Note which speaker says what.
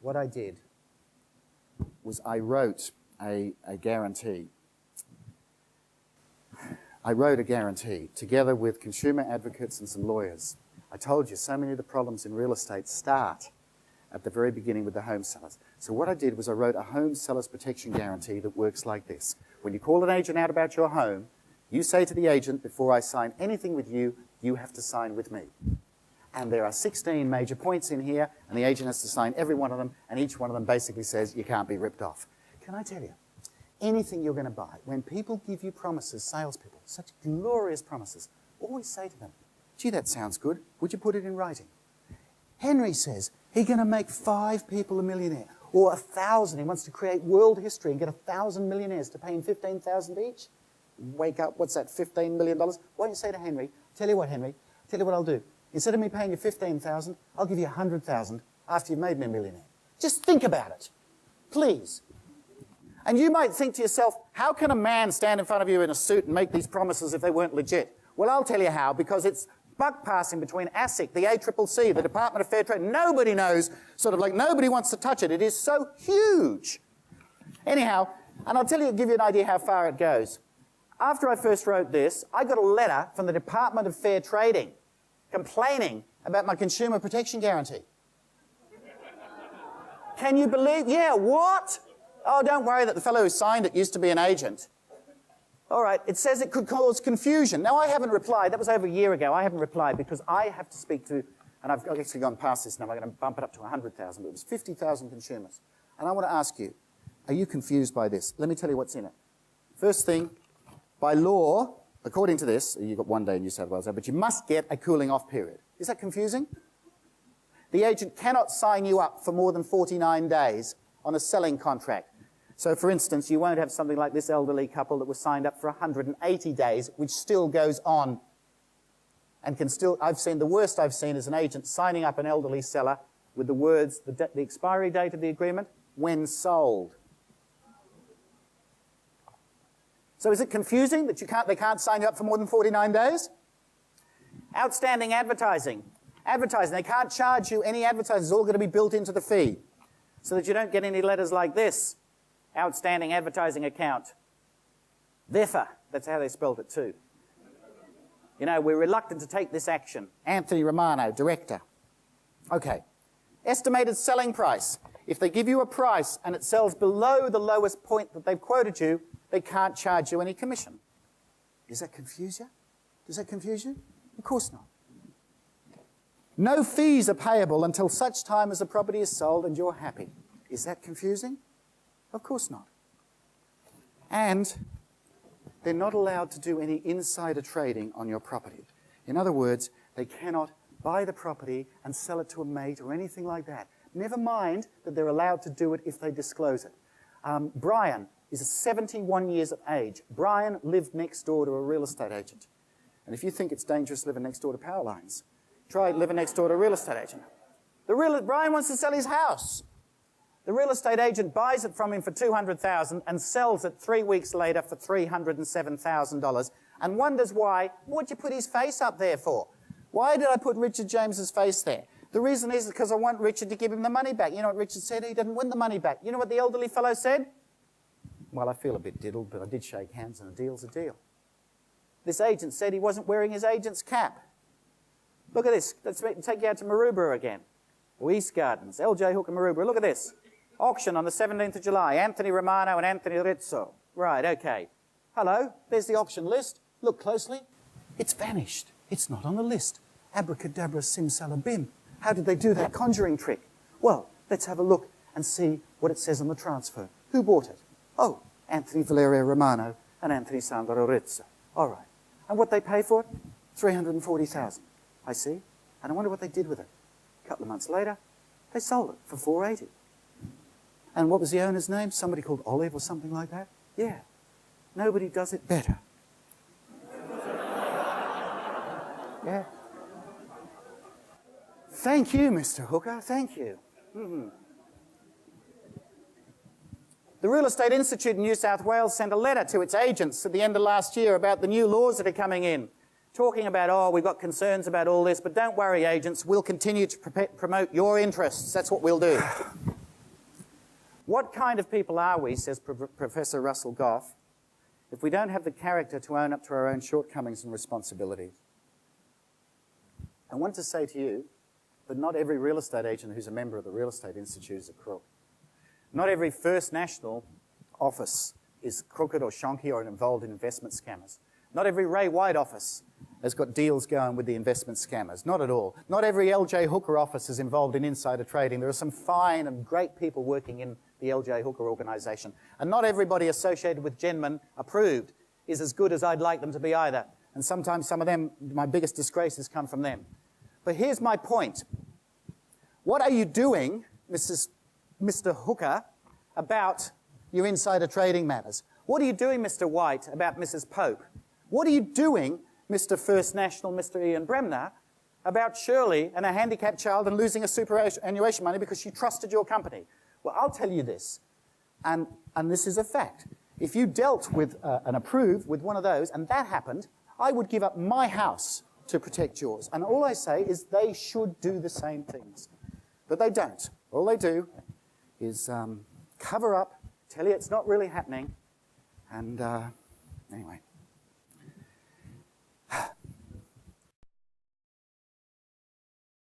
Speaker 1: what I did was I wrote a guarantee. I wrote a guarantee together with consumer advocates and some lawyers. I told you so many of the problems in real estate start at the very beginning with the home sellers. So what I did was I wrote a home seller's protection guarantee that works like this. When you call an agent out about your home, you say to the agent, before I sign anything with you, you have to sign with me. And there are 16 major points in here, and the agent has to sign every one of them, and each one of them basically says you can't be ripped off. Can I tell you, anything you're going to buy, when people give you promises, salespeople, such glorious promises, always say to them, gee, that sounds good. Would you put it in writing? Henry says he's going to make 5 people a millionaire, or 1,000. He wants to create world history and get 1,000 millionaires to pay him $15,000 each. Wake up, what's that, $15 million? Why don't you say to Henry, tell you what, Henry, tell you what I'll do. Instead of me paying you $15,000, I'll give you $100,000 after you've made me a millionaire. Just think about it, please. And you might think to yourself, how can a man stand in front of you in a suit and make these promises if they weren't legit? Well, I'll tell you how, because it's buck passing between ASIC, the ACCC, the Department of Fair Trade. Nobody knows, sort of like nobody wants to touch it. It is so huge. Anyhow, and I'll tell you, give you an idea how far it goes. After I first wrote this, I got a letter from the Department of Fair Trading complaining about my consumer protection guarantee. Can you believe? Yeah, what? Oh, don't worry that the fellow who signed it used to be an agent. All right, it says it could cause confusion. Now, I haven't replied. That was over a year ago. I haven't replied because I have to speak to, and I've actually gone past this now. I'm going to bump it up to 100,000, but it was 50,000 consumers. And I want to ask you, are you confused by this? Let me tell you what's in it. First thing, by law, according to this, you've got 1 day in New South Wales, but you must get a cooling off period. Is that confusing? The agent cannot sign you up for more than 49 days on a selling contract. So, for instance, you won't have something like this elderly couple that was signed up for 180 days, which still goes on and can still, the worst I've seen is an agent signing up an elderly seller with the words, the expiry date of the agreement, when sold. So is it confusing that they can't sign you up for more than 49 days? Outstanding advertising. Advertising, they can't charge you any advertising. It's all going to be built into the fee so that you don't get any letters like this. Outstanding advertising account. VEFA, that's how they spelled it too. You know, we're reluctant to take this action. Anthony Romano, director. Okay. Estimated selling price. If they give you a price and it sells below the lowest point that they've quoted you, they can't charge you any commission. Does that confuse you? Does that confuse you? Of course not. No fees are payable until such time as the property is sold and you're happy. Is that confusing? Of course not. And they're not allowed to do any insider trading on your property. In other words, they cannot buy the property and sell it to a mate or anything like that. Never mind that they're allowed to do it if they disclose it. Brian is 71 years of age. Brian lived next door to a real estate agent. And if you think it's dangerous living next door to power lines, try living next door to a real estate agent. Brian wants to sell his house. The real estate agent buys it from him for $200,000 and sells it 3 weeks later for $307,000 and wonders why. What'd you put his face up there for? Why did I put Richard James's face there? The reason is because I want Richard to give him the money back. You know what Richard said? He didn't win the money back. You know what the elderly fellow said? Well, I feel a bit diddled, but I did shake hands and a deal's a deal. This agent said he wasn't wearing his agent's cap. Look at this. Let's take you out to Maroubra again. Or East Gardens, LJ Hook and Maroubra. Look at this. Auction on the 17th of July. Anthony Romano and Anthony Rizzo. Right, okay. Hello, there's the auction list. Look closely. It's vanished. It's not on the list. Abracadabra simsalabim. How did they do that conjuring trick? Well, let's have a look and see what it says on the transfer. Who bought it? Oh, Anthony Valerio Romano and Anthony Sandro Rizzo. All right. And what they pay for it? $340,000. I see. And I wonder what they did with it. A couple of months later, they sold it for $480,000. And what was the owner's name? Somebody called Olive or something like that? Yeah. Nobody does it better. Yeah. Thank you, Mr. Hooker. Thank you. The Real Estate Institute in New South Wales sent a letter to its agents at the end of last year about the new laws that are coming in. talking about, oh, we've got concerns about all this, but don't worry, agents, we'll continue to promote your interests. That's what we'll do. What kind of people are we, says Professor Russell Goff, if we don't have the character to own up to our own shortcomings and responsibilities? I want to say to you that not every real estate agent who's a member of the Real Estate Institute is a crook. Not every First National office is crooked or shonky or involved in investment scammers. Not every Ray White office has got deals going with the investment scammers. Not at all. Not every LJ Hooker office is involved in insider trading. There are some fine and great people working in the LJ Hooker organisation. And not everybody associated with Genman approved is as good as I'd like them to be either. And sometimes some of them, my biggest disgraces come from them. But here's my point. What are you doing, Mr. Hooker, about your insider trading matters? What are you doing, Mr. White, about Mrs. Pope? What are you doing, Mr. First National, Mr. Ian Bremner, about Shirley and a handicapped child and losing a superannuation money because she trusted your company? Well, I'll tell you this, and this is a fact. If you dealt with and approved with one of those, and that happened, I would give up my house to protect yours. And all I say is they should do the same things. But they don't. All they do is cover up, tell you it's not really happening, and anyway.